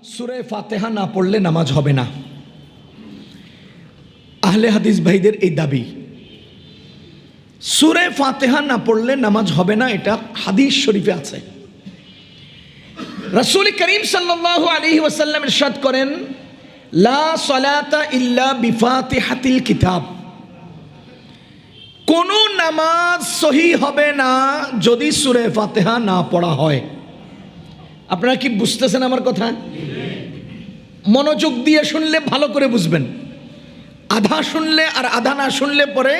সূরা ফাতিহা না পড়লে নামাজ হবে না। আহলে হাদিস ভাইদের এই দাবি, সূরা ফাতিহা না পড়লে নামাজ হবে না, এটা হাদিস শরীফে আছে। রাসূল করিম সাল্লাল্লাহু আলাইহি ওয়াসাল্লাম ইরশাদ করেন, লা সালাতা ইল্লা বিফাতিহাতিল কিতাব, কোন নামাজ সহি হবে না যদি সূরা ফাতিহা না পড়া হয়। আপনারা কি বুঝতেছেন আমার কথা? মনোযোগ দিয়ে শুনলে ভালো করে বুঝবেন, আধা শুনলে আর আধা না শুনলে পরে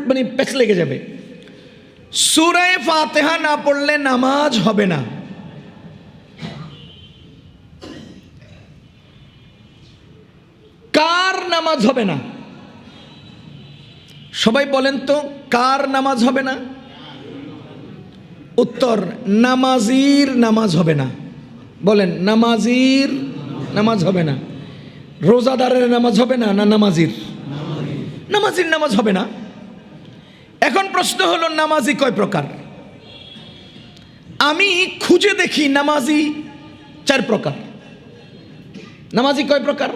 মানে পেছ লেগে যাবে। সূরা ফাতিহা না পড়লে নামাজ হবে না। কার নামাজ হবে না? সবাই বলেন তো, কার নামাজ হবে না? উত্তর, নামাজির নামাজ হবে না। বলেন, নামাজির নামাজ হবে না। রোজাদারের নামাজ হবে না, না নামাজির? নামাজির নামাজ হবে না। এখন প্রশ্ন হলো, নামাজি কয় প্রকার? আমি খুঁজে দেখি নামাজি 4 প্রকার। নামাজি কয় প্রকার?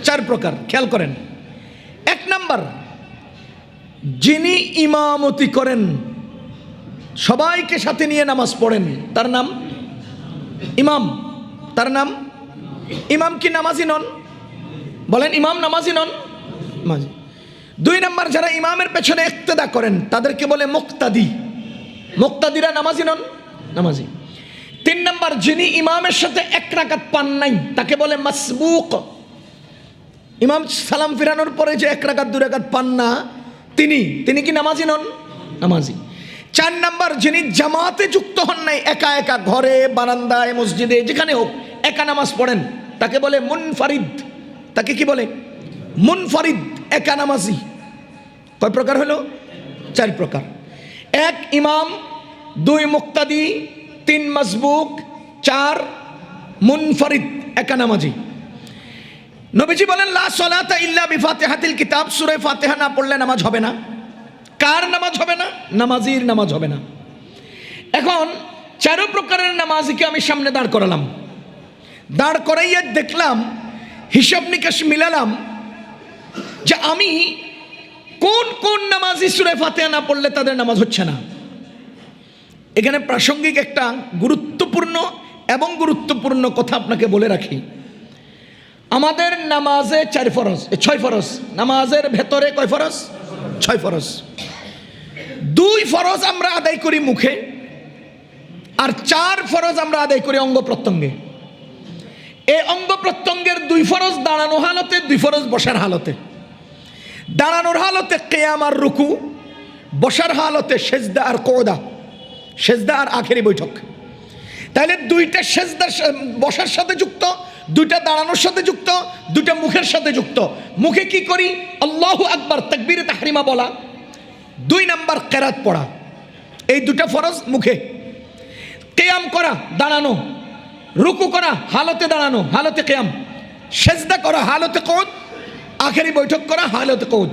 4 প্রকার। খেয়াল করেন। 1 নাম্বার, যিনি ইমামতি করেন, সবাইকে সাথে নিয়ে নামাজ পড়েন, তার নাম ইমাম। তার নাম ইমাম। কি নামাজি নন? বলেন, ইমাম নামাজি নন? নামাজি। 2 নাম্বার, যারা ইমামের পেছনে ইক্তেদা করেন তাদেরকে বলে মুক্তাদি। মুক্তাদিরা নামাজি নন? নামাজি। 3 নাম্বার, যিনি ইমামের সাথে 1 রাকাত পান নাই তাকে বলে মাসবুক। ইমাম সালাম ফিরানোর পরে যে 1 রাকাত 2 রাকাত পান না, তিনি কি নামাজি নন? নামাজি। 4 নাম্বার, যিনি জামাতে যুক্ত হন নাই, একা একা ঘরে, বারান্দায়, মসজিদে, যেখানে হোক একা নামাজ পড়েন, তাকে বলে মুনফারিদ। তাকে কি বলে? মুনফারিদ, একা নামাজি। কয় প্রকার হলো? 4 প্রকার। 1 ইমাম, 2 মুক্তাদি, 3 মাসবুক, 4 মুনফারিদ, একা নামাজি। নবীজি বলেন, লা সালাতা ইল্লা বিফাতিহাতিল কিতাব, সূরা ফাতিহা না পড়লে নামাজ হবে না। কার নামাজ হবে না? নামাজির নামাজ হবে না। এখন 4 প্রকারের নামাজিকে আমি সামনে দাঁড় করালাম। দাঁড় করাইয়া দেখলাম, হিসাব নিকাশ মিলালাম যে আমি কোন কোন নামাজি সূরা ফাতিহা না পড়লে তাদের নামাজ হচ্ছে না। এখানে প্রাসঙ্গিক একটা গুরুত্বপূর্ণ কথা আপনাকে বলে রাখি। আমাদের নামাজে 4 ফরজ, 6 ফরজ। নামাজের ভেতরে কয় ফরজ? 6 ফরজ। 2 ফরজ আমরা আদায় করি মুখে, আর 4 ফরজ আমরা আদায় করি অঙ্গ প্রত্যঙ্গে। এই অঙ্গ প্রত্যঙ্গের 2 ফরজ দাঁড়ানো হালতে, 2 ফরজ বসার হালতে। দাঁড়ানোর হালতে কিয়াম আর রুকু, বসার হালতে সেজদা আর কোদা, সেজদা আর আখেরি বৈঠক। তাহলে 2টা সেজদা বসার সাথে যুক্ত, 2টা দাঁড়ানোর সাথে যুক্ত, 2টা মুখের সাথে যুক্ত। মুখে কি করি? আল্লাহু আকবার, তাকবীরে তাহরিমা বলা। 2 নাম্বার, কেরাত পড়া। এই 2টা ফরজ মুখে। কিয়াম করা, দাঁড়ানো। রুকু করা, হালতে দাঁড়ানো, হালতে কিয়াম। সেজদা করা, হালতে কোদ। আখেরি বৈঠক করা, হালতে কোদ।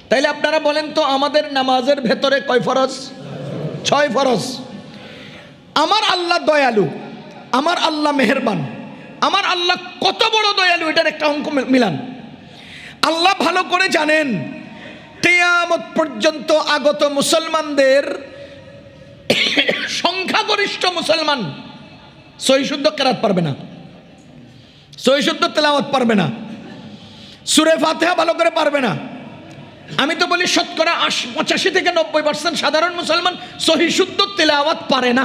তাইলে আপনারা বলেন তো, আমাদের নামাজের ভেতরে কয় ফরজ? 6 ফরজ। আমার আল্লাহ দয়ালু, আমার আল্লাহ মেহেরবান, আমার আল্লাহ কত বড় দয়ালু, এটার একটা অঙ্ক মিলান। আল্লাহ ভালো করে জানেন, কিয়ামত পর্যন্ত আগত মুসলমানদের সংখ্যাগরিষ্ঠ মুসলমান সহিহ শুদ্ধ কেরাত পারবে না, সহিহ শুদ্ধ তেলাওয়াত পারবে না, সূরা ফাতিহা ভালো করে পারবে না। আমি তো বলি শতকরা 85 থেকে 90% সাধারণ মুসলমান সহিহ শুদ্ধ তেলাওয়াত পারে না।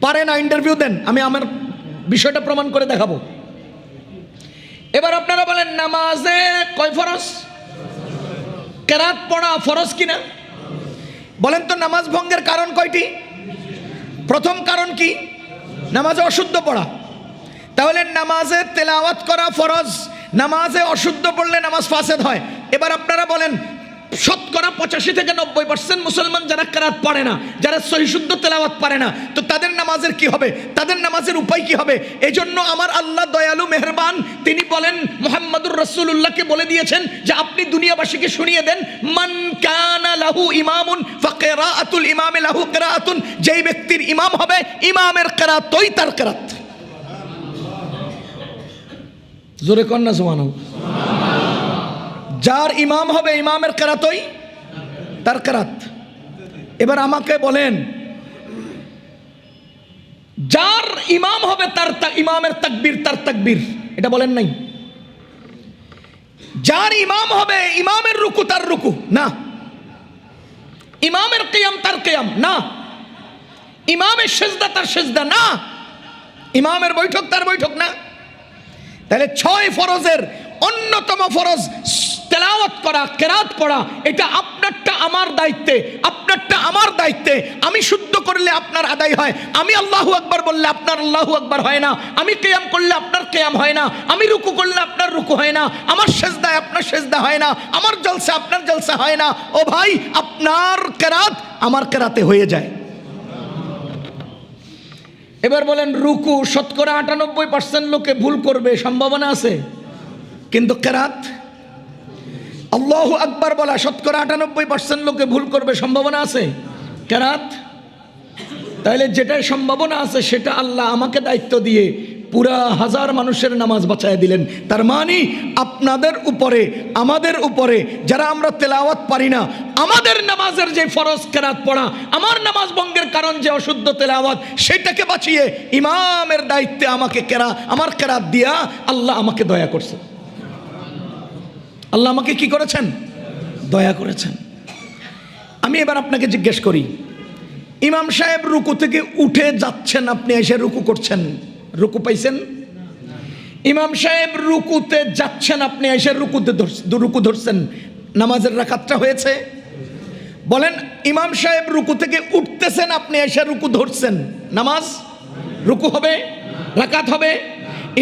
পারে না। ইন্টারভিউ দেন, আমি আমার বিষয়টা প্রমাণ করে দেখাবো। এবার আপনারা বলেন, নামাজে কয় ফরজ? কেরাত পড়া ফরজ কিনা? বলেন তো, নামাজ ভঙ্গের কারণ কয়টি? প্রথম কারণ কি? নামাজে অশুদ্ধ পড়া। তাহলে নামাজে তেলাওয়াত করা ফরজ। নামাজে অশুদ্ধ পড়লে নামাজ ফাসেদ হয়। এবার আপনারা বলেন, শতকরা 85-90% মুসলমান যারা কেরাত পড়ে না, যারা সহি শুদ্ধ তেলাওয়াত পারে না, তো তাদের নামাজের কি হবে? তাদের নামাজের উপায় কি হবে? এজন্য আমার আল্লাহ দয়ালু মেহেরবান, তিনি বলেন মুহাম্মদুর রাসূলুল্লাহকে বলে দিয়েছেন যে আপনি দুনিয়াবাসীকে শুনিয়ে দেন, মান কানা লাহু ইমামুন ফাকিরাআতুল ইমামি লাহু কিরাআতুন, যেই ব্যক্তির ইমাম হবে ইমামের কিরাতই তার কিরাত। জোরে কন্না সুবহানাল্লাহ। যার ইমাম হবে ইমামের কেরাতই তার কেরাত। এবার আমাকে বলেন, যার ইমাম হবে তার ইমামের তাকবীর তার তাকবীর, এটা বলেন নাই? যার ইমাম হবে ইমামের রুকু তার রুকু না, ইমামের কিয়াম তার কিয়াম না, ইমামের সিজদা তার সিজদা না, ইমামের বৈঠক তার বৈঠক না। তাহলে 6 ফরজের অন্যতম ফরজ তেলাওয়াত করা, কেরাত পড়া, এটা আপনারটা আমার দায়িত্বে, আপনারটা আমার দায়িত্বে। আমি শুদ্ধ করলে আপনার আদায় হয়, আমি আল্লাহু আকবার বললে আপনার আল্লাহু আকবার হয় না, আমি কিয়াম করলে আপনার কিয়াম হয় না, আমি রুকু করলে আপনার রুকু হয় না, আমার সেজদায় আপনার সেজদা হয় না, আমার জলসা আপনার জলসা হয় না। ও ভাই, আপনার কেরাত আমার কেরাতে হয়ে যায়। এবার বলেন, রুকু শতকরা 98% লোকে ভুল করবে, সম্ভাবনা আছে, কিন্তু কেরাত আল্লাহু আকবার বলা শতকরা 98% লোকে ভুল করবে, সম্ভাবনা আছে, কেরাত। তাহলে যেটাই সম্ভাবনা আছে সেটা আল্লাহ আমাকে দায়িত্ব দিয়ে পুরা 1000 মানুষের নামাজ বাঁচায় দিলেন। তার মানে আপনাদের উপরে, আমাদের উপরে, যারা আমরা তেলাওয়াত পারি না, আমাদের নামাজের যে ফরজ কেরাত পড়া, আমার নামাজ ভঙ্গের কারণ যে অশুদ্ধ তেলাওয়াত, সেটাকে বাঁচিয়ে ইমামের দায়িত্বে আমাকে আমার কেরাত দিয়া আল্লাহ আমাকে দয়া করছে। আল্লাহ আমাকে কি করেছেন? দয়া করেছেন। আমি এবার আপনাকে জিজ্ঞেস করি, ইমাম সাহেব রুকু থেকে উঠে যাচ্ছেন, আপনি এসে রুকু করছেন, রুকু পাইছেন? ইমাম সাহেব রুকুতে যাচ্ছেন, আপনি এসে রুকু ধরছেন, নামাজের রাকাতটা হয়েছে? বলেন, ইমাম সাহেব রুকু থেকে উঠতেছেন, আপনি এসে রুকু ধরছেন, নামাজ রুকু হবে? রাকাত হবে?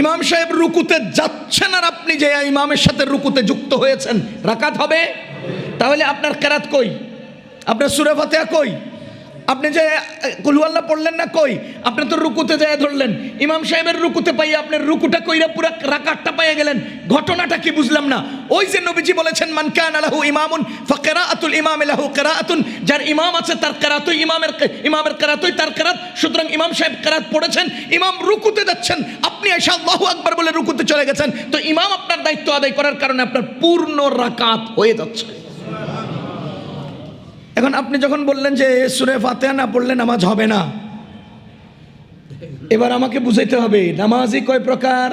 ইমাম সাহেব রুকুতে যাচ্ছেন আর আপনি যে ইমামের সাথে রুকুতে যুক্ত হয়েছেন, রাকাত হবে? তাহলে আপনার কেরাত কই? আপনার সূরা ফাতিহা কই? আপনি যে কুল হুয়াল্লাহ পড়লেন না, কই? আপনি তো রুকুতে যায় ধরলেন, ইমাম সাহেবের রুকুতে পাইয়া আপনি রুকুটা কইরা পুরো রাকাতটা পাইয়া গেলেন, ঘটনাটা কি বুঝলাম না। ওই যে নবীজি বলেছেন, মান কানা লাহু ইমামুন ফাকিরাআতুল ইমামি লাহু কিরাআতুন, যার ইমাম আছে তার কিরাতই ইমামের কিরাতই তার কিরাত। সুতরাং ইমাম সাহেব কিরাত পড়েছেন, ইমাম রুকুতে যাচ্ছেন, আপনি এসে আল্লাহু আকবার বলে রুকুতে চলে গেছেন, তো ইমাম আপনার দায়িত্ব আদায় করার কারণে আপনার পূর্ণ রাকাত হয়ে যাচ্ছে। এখন আপনি যখন বললেন যে সূরা ফাতিহা না পড়লে নামাজ হবে না, এবার আমাকে বুঝাইতে হবে নামাজই কয় প্রকার?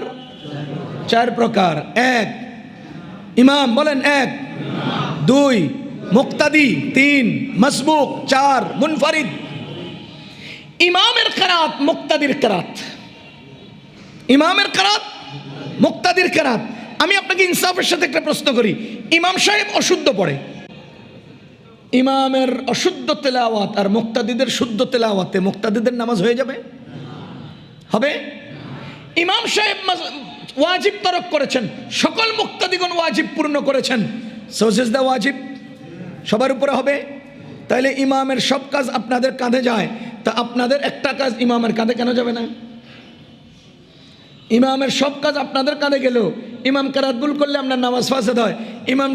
4 প্রকার। 1 ইমাম, বলেন 1, 2 মুক্তাদি, 3 মাসবুক, 4 মুনফারিদ। ইমামের কিরাত, মুক্তাদির কিরাত, ইমামের কিরাত, মুক্তাদির কিরাত। আমি আপনাকে ইনসাফের সাথে একটা প্রশ্ন করি, ইমাম সাহেব অশুদ্ধ পড়ে, ইমামের অশুদ্ধ তেলাওয়াত আর মুক্তাদিদের শুদ্ধ তেলাওয়াতে মুক্তাদিদের নামাজ হয়ে যাবে? হবে? ইমাম সাহেব ওয়াজিব তরক করেছেন, সকল মুক্তাদিগণ ওয়াজিব পূর্ণ করেছেন, সিজদা ওয়াজিব সবার উপরে হবে। তাহলে ইমামের সব কাজ আপনাদের কাঁধে যায়, তা আপনাদের একটা কাজ ইমামের কাঁধে কেন যাবে না? ইমামের সব কাজ আপনাদের কাঁধে গেল, ইমাম কেরাত ভুল করলে আপনার নামাজ ফাসেদ হয়, ইমাম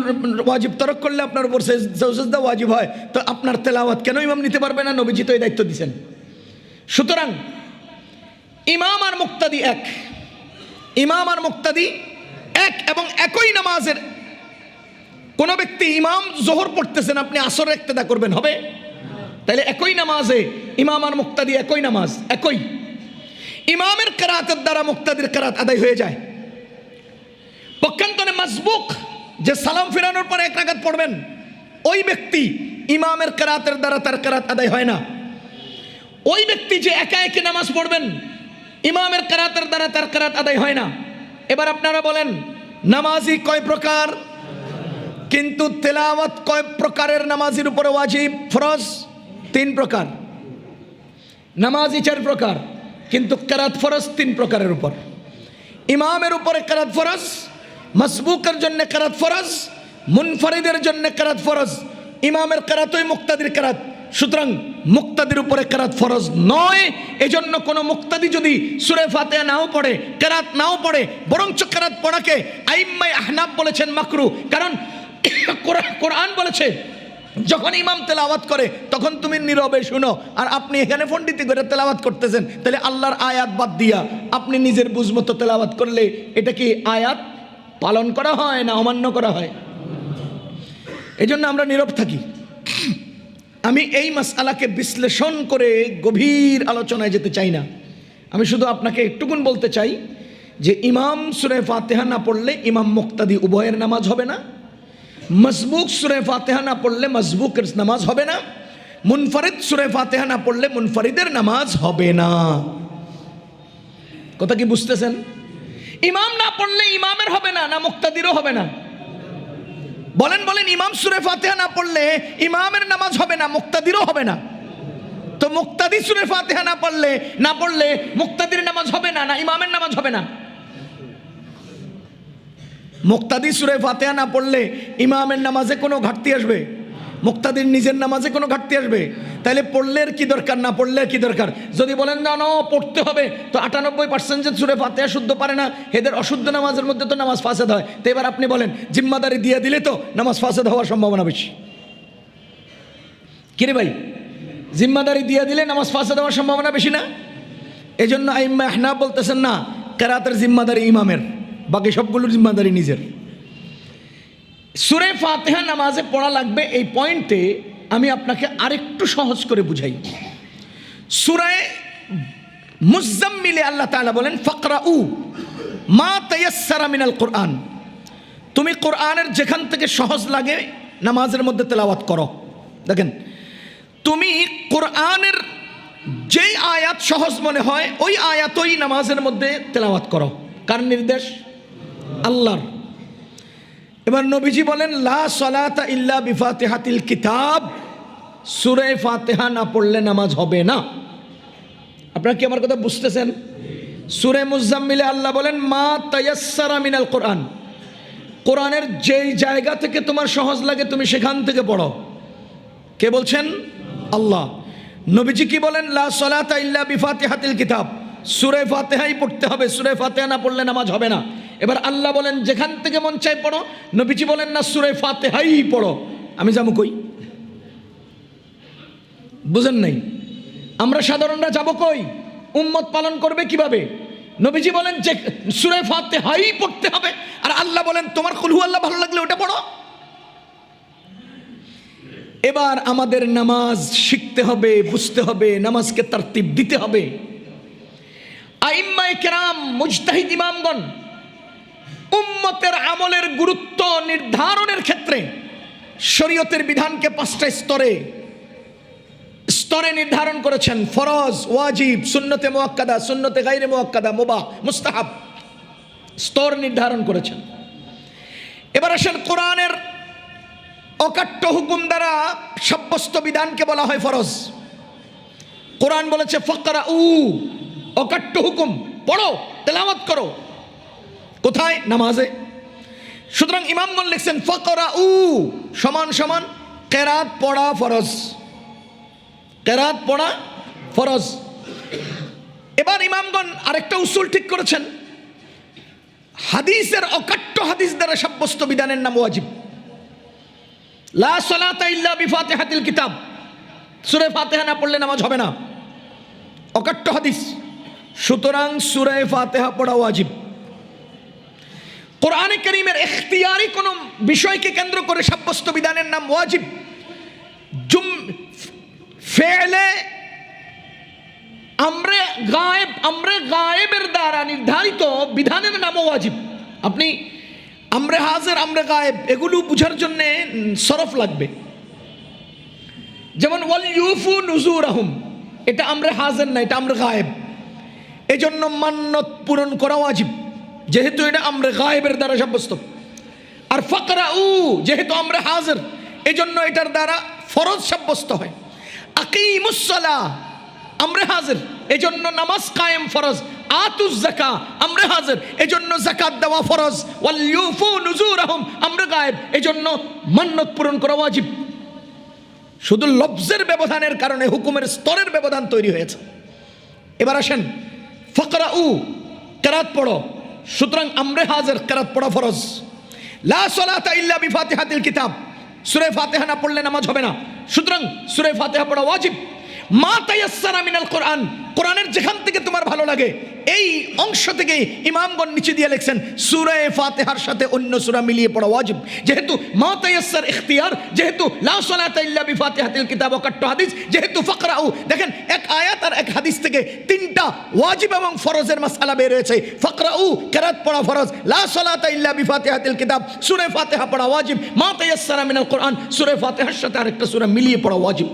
ওয়াজিব তরক করলে আপনার উপর সিজদা ওয়াজিব হয়, তো আপনার তেলাওয়াত কেন ইমাম নিতে পারবে না? নবীজি তো এই দায়িত্ব দিয়েছেন। সুতরাং ইমাম আর মুক্তাদি এক, ইমাম আর মুক্তাদি এক, এবং একই নামাজের কোন ব্যক্তি ইমাম জোহর পড়তেছেন, আপনি আসর ইক্তেদা করবেন, হবে? তাহলে একই নামাজে ইমাম আর মুক্তাদি একই নামাজ, একই। ইমামের কিরাতের দ্বারা মুক্তাদির কিরাত আদায় হয়ে যায়। পক্ষান্তরে মাসবুক, যে সালাম ফিরানোর পরে 1 রাকাত পড়বেন, ওই ব্যক্তি ইমামের কিরাতের দ্বারা তার কিরাত আদায় হয় না। ওই ব্যক্তি যে একা একা নামাজ পড়বেন, ইমামের কিরাতের দ্বারা তার কিরাত আদায় হয় না। এবার আপনারা বলেন, নামাজি কয় প্রকার? কিন্তু তেলাওয়াত কয় প্রকারের নামাজির উপরে ওয়াজিব ফরজ? 3 প্রকার। নামাজি 4 প্রকার, কিন্তু কিরাত ফরজ 3 প্রকারের উপর। ইমামের উপরে কিরাত ফরজ, মাসবুকের জন্য কিরাত ফরজ, মুনফারিদের জন্য কেরাত ফরজ, ইমামের কেরাতই মুক্তাদির কেরাত। সুতরাং মুক্তাদির উপরে কেরাত ফরজ নয়। এজন্য কোনো মুক্তাদি যদি সূরা ফাতিহা নাও পড়ে, কেরাত নাও পড়ে, বরঞ্চ কেরাত পড়াকে আইম্মায়ে আহনাফ বলেছেন মাকরু। কারণ কোরআন বলেছে যখন ইমাম তেলাওয়াত করে তখন তুমি নীরবে শুনো, আর আপনি এখানে পণ্ডিতি করে তেলাওয়াত করতেছেন। তাহলে আল্লাহর আয়াত বাদ দিয়া আপনি নিজের বুঝমতো তেলাওয়াত করলে এটা কি আয়াত পালন করা হয় না অমান্য করা হয়? এজন্য আমরা নীরব থাকি। আমি এই মাসআলাকে বিশ্লেষণ করে গভীর আলোচনায় যেতে চাই না। আমি শুধু আপনাকে একটুকুন বলতে চাই যে ইমাম সূরা ফাতিহা না পড়লে ইমাম মুক্তাদি উভয়ের নামাজ হবে না। মসবুক সূরা ফাতিহা না পড়লে মসবুকের নামাজ হবে না। মুনফারিদ সূরা ফাতিহা না পড়লে মুনফারিদের নামাজ হবে না। কথা কি বুঝতেছেন? ইমাম না পড়লে ইমামের হবে না, না মুক্তাদিরও হবে না? বলেন বলেন, ইমাম সূরা ফাতিহা না পড়লে ইমামের নামাজ হবে না, মুক্তাদিরও হবে না। তো মুক্তাদি সূরা ফাতিহা না পড়লে মুক্তাদির নামাজ হবে না, না ইমামের নামাজ হবে না? মুক্তাদি সূরা ফাতিহা না পড়লে ইমামের নামাজে কোনো ঘাটতি আসবে? মুক্তাদির নিজের নামাজে কোনো ঘাটতি আসবে? তাহলে পড়লে কি দরকার, না পড়লে কি দরকার? যদি বলেন না না পড়তে হবে, তো 98% যে সূরা ফাতিহা শুদ্ধ পারে না, এদের অশুদ্ধ নামাজের মধ্যে তো নামাজ ফাসেদ হয়। তো এবার আপনি বলেন জিম্মাদারি দিয়ে দিলে তো নামাজ ফাসেদ হওয়ার সম্ভাবনা বেশি। কিরে ভাই, জিম্মাদারি দিয়ে দিলে নামাজ ফাসেদ হওয়ার সম্ভাবনা বেশি না? এই জন্য আইম্মায়ে আহনাফ বলতেছেন না, কেরাতের জিম্মাদারি ইমামের, বাকি সবগুলোর জিম্মাদারি নিজের। সূরা ফাতিহা নামাজে পড়া লাগবে, এই পয়েন্টে আমি আপনাকে আরেকটু সহজ করে বুঝাই। সূরা মুজাম্মিলে আল্লাহ তাআলা বলেন ফাকরাউ মা তায়াসসারা মিনাল কোরআন, তুমি কোরআনের যেখান থেকে সহজ লাগে নামাজের মধ্যে তেলাওয়াত করো। দেখেন, তুমি কোরআনের যেই আয়াত সহজ মনে হয় ওই আয়াতই নামাজের মধ্যে তেলাওয়াত করো। কার নির্দেশ? আল্লাহর। এবার নবীজি বলেন লা সালাতা ইল্লা বিফাতিহাতিল কিতাব, সূরা ফাতিহা না পড়লে নামাজ হবে না। আপনারা কি আমার কথা বুঝতেছেন? সূরা মুজাম্মিলে আল্লাহ বলেন মা তায়াসসারা মিনাল কোরআন, কোরআনের যেই জায়গা থেকে তোমার সহজ লাগে তুমি সেখান থেকে পড়ো। কে বলছেন? আল্লাহ। নবীজি কি বলেন? লা সালাতা ইল্লা বিফাতিহাতিল কিতাব, সূরা ফাতিহাই পড়তে হবে, সূরা ফাতিহা না পড়লে নামাজ হবে না। এবার আল্লাহ বলেন যেখান থেকে মন চাই পড়ো, নবীজি বলেন না সূরা ফাতিহাই পড়ো। আমি যাবো কই? বুঝেন নাই? আমরা সাধারণরা যাব কই? উম্মত পালন করবে কিভাবে? নবীজি বলেন যে সূরা ফাতিহাই পড়তে হবে, আর আল্লাহ বলেন তোমার কুল হু আল্লাহ ভালো লাগলে ওটা পড়ো। এবার আমাদের নামাজ শিখতে হবে, বুঝতে হবে, নামাজকে তারতিব দিতে হবে। আইম্মায়ে কেরাম, মুজতাহিদ ইমামগণ উম্মতের আমলের গুরুত্ব নির্ধারণের ক্ষেত্রে শরীয়তের বিধানকে 5টা স্তরে নির্ধারণ করেছেন। ফরজ, ওয়াজিব, সুন্নতে মুআক্কাদা, সুন্নতে গায়রে মুআক্কাদা, মুবাহ, মুস্তাহাব স্তর নির্ধারণ করেছেন। এবার আসেন কোরআনের অকাট্য হুকুম দ্বারা সাব্যস্ত বিধানকে বলা হয় ফরজ। কোরআন বলেছে ফাকরাউ, অকাট্য হুকুম, পড়ো, তেলাওয়াত করো। কোথায়? নামাজে। সুতরাং ইমামগণ লিখছেন ফাকরাউ সমান সমান কেরাত পড়া ফরজ, কেরাত পড়া ফরজ। এবার ইমামগণ আরেকটা উসুল ঠিক করেছেন, হাদিসের অকাট্য হাদিস দ্বারা সাব্যস্ত বিধানের নাম ওয়াজিব। লা সালাতা ইল্লা বিফাতিহাতিল কিতাব, সূরা ফাতিহা না পড়লে নামাজ হবে না, অকাট্য হাদিস। সুতরাং সূরা ফাতিহা পড়া ওয়াজিব। কোরআনে কারীমের ইখতিয়ারি কোনো বিষয়কে কেন্দ্র করে সাব্যস্ত বিধানের নাম ওয়াজিব। ফেলে আমরে গায়েবের দ্বারা নির্ধারিত বিধানের নাম ওয়াজিব। আপনি আমরে হাজির, আমরে গায়েব এগুলো বুঝার জন্য সরফ লাগবে। যেমন ওয়াল ইউফু নুজুরাহুম, এটা আমরে হাজির না, এটা আমরে গায়েব। এজন্য মান্নত পূরণ করা ওয়াজিব, যেহেতু এটা আমরে গায়েবের দ্বারা সাব্যস্ত। আর ফাকরাউ যেহেতু আমরে হাজির, এজন্য এটার দ্বারা ফরজ সাব্যস্ত হয়। আকিমুস সালাহ আমরে হাজির, এজন্য নামাজ কায়েম ফরজ। আতুজ যাকা, আমরা হাজির, এজন্য যাকাত দেওয়া ফরজ। ওয়াল ইউফু নুজুরহুম, আমরা গায়েব, এজন্য মান্নত পূরণ করা ওয়াজিব। শুধু লফজের ব্যবধানের কারণে হুকুমের স্তরের ব্যবধান তৈরি হয়েছে। এবার আসেন ফাকরাউ, কেরাত পড়ো। সুতরাং আমরা হাজির, কেরাত পড়া ফরজ। লা সালাতা ইল্লা বিফাতিহাতিল কিতাব, সূরা ফাতিহা না পড়লে নামাজ হবে না। সুতরাং সূরা ফাতিহা পড়া ওয়াজিব। মা তায়াসসারা মিনাল কোরআন, কোরআনের যেখান থেকে তোমার ভালো লাগে এই অংশ থেকে ইমামগণ নিচে দিয়ে লিখছেন সূরা ফাতিহার সাথে অন্য সূরা মিলিয়ে পড়া ওয়াজিব। যেহেতু মা তায়াসসার ইখতিয়ার, যেহেতু লা সালাতা ইল্লা বিফাতিহাতিল কিতাব কাট্ট হাদিস, যেহেতু ফাকরাউ, দেখেন এক আয়াত আর এক হাদিস থেকে তিনটা ওয়াজিব এবং ফরজের মাসআলা বের হয়েছে। ফাকরাউ, কেরাত পড়া ফরজ। লা সালাতা ইল্লা বিফাতিহাতিল কিতাব, সূরা ফাতিহা পড়া ওয়াজিব। মা তায়াসসারা মিনাল কোরআন, সূরা ফাতিহার সাথে আরেকটা সূরা মিলিয়ে পড়া ওয়াজিব।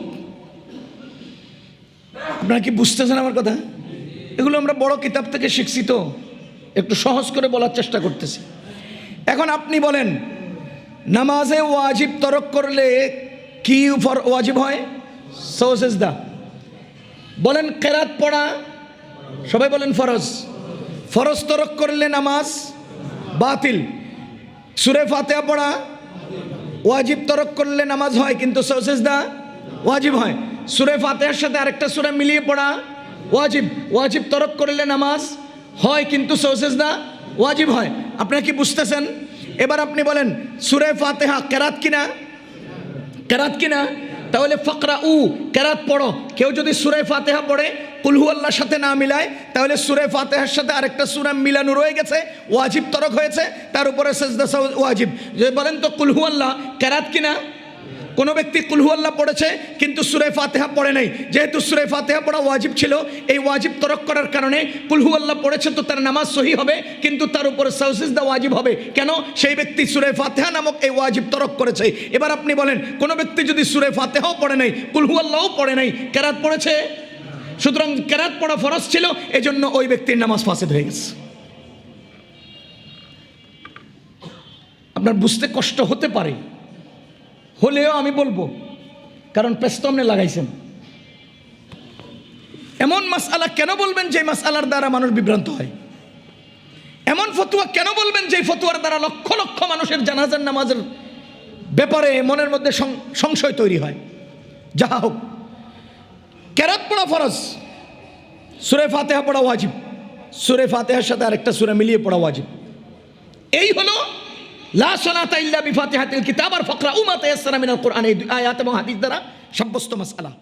আপনারা কি বুঝতেছেন আমার কথা? এগুলো আমরা বড় কিতাব থেকে শিখছি, তো একটু সহজ করে বলার চেষ্টা করতেছি। এখন আপনি বলেন নামাজে ওয়াজিব তরক করলে কি ওয়াজিব হয়? সাজদা। বলেন কেরাত পড়া, সবাই বলেন ফরজ। ফরজ তরক করলে নামাজ বাতিল। সূরা ফাতিহা পড়া ওয়াজিব তরক করলে নামাজ হয়, কিন্তু সাজদা ওয়াজিব হয়। সূরা ফাতিহার সাথে আরেকটা সূরা মিলিয়ে পড়া ওয়াজিব। ওয়াজিব তরক করলে নামাজ হয়, কিন্তু সাজদা ওয়াজিব হয়। আপনারা কি বুঝতেছেন? এবার আপনি বলেন সূরা ফাতিহা কেরাত কিনা? কেরাত কিনা? তাহলে ফাকরাউ, কেরাত পড়ো। কেউ যদি সূরা ফাতিহা পড়ে কুল হুয়াল্লাহর সাথে না মিলায়, তাহলে সূরা ফাতিহার সাথে আরেকটা সূরা মিলানো রয়ে গেছে, ওয়াজিব তরক হয়েছে, তার উপরে সাজদা ওয়াজিব। যে বলেন তো কুল হুয়াল্লাহ কেরাত কিনা? কোনো ব্যক্তি কুল হুয়াল্লাহ পড়েছে কিন্তু সূরা ফাতিহা পড়ে নাই, যেহেতু সূরা ফাতিহা পড়া ওয়াজিব ছিল, এই ওয়াজিব তরক করার কারণে কুল হুয়াল্লাহ পড়েছে, তো তার নামাজ সহি হবে, কিন্তু তার উপরে সাজদা ওয়াজিব হবে। কেন? সেই ব্যক্তি সূরা ফাতিহা নামক এই ওয়াজিব তরক করেছে। এবার আপনি বলেন কোনো ব্যক্তি যদি সূরা ফাতিহাও পড়ে নাই, কুল হুয়াল্লাহও পড়ে নাই, কেরাত পড়েছে, সুতরাং কেরাত পড়া ফরজ ছিল, এজন্য ওই ব্যক্তির নামাজ ফাসিদ হয়ে গেছে। আপনার বুঝতে কষ্ট হতে পারে, হলেও আমি বলবো, কারণ পেস্ত আপনি লাগাইছেন। এমন মাসআলা কেন বলবেন যে মাসআলার দ্বারা মানুষ বিভ্রান্ত হয়? এমন ফতোয়া কেন বলবেন যে ফতোয়ার দ্বারা লক্ষ লক্ষ মানুষের জানাজার নামাজের ব্যাপারে মনের মধ্যে সংশয় তৈরি হয়? যাহা হোক, কেরাত পড়া ফরজ, সূরা ফাতিহা পড়া ওয়াজিব, সূরা ফাতিহার সাথে আরেকটা সূরা মিলিয়ে পড়া ওয়াজিব। এই হলো লা সালাতা ইল্লা বিফাতিহাতিল কিতাব আর ফাকরাউ মা তায়াসসারা মিনাল কোরআন, এই আয়াত এবং হাদিস দ্বারা সাব্যস্ত মাসআলা।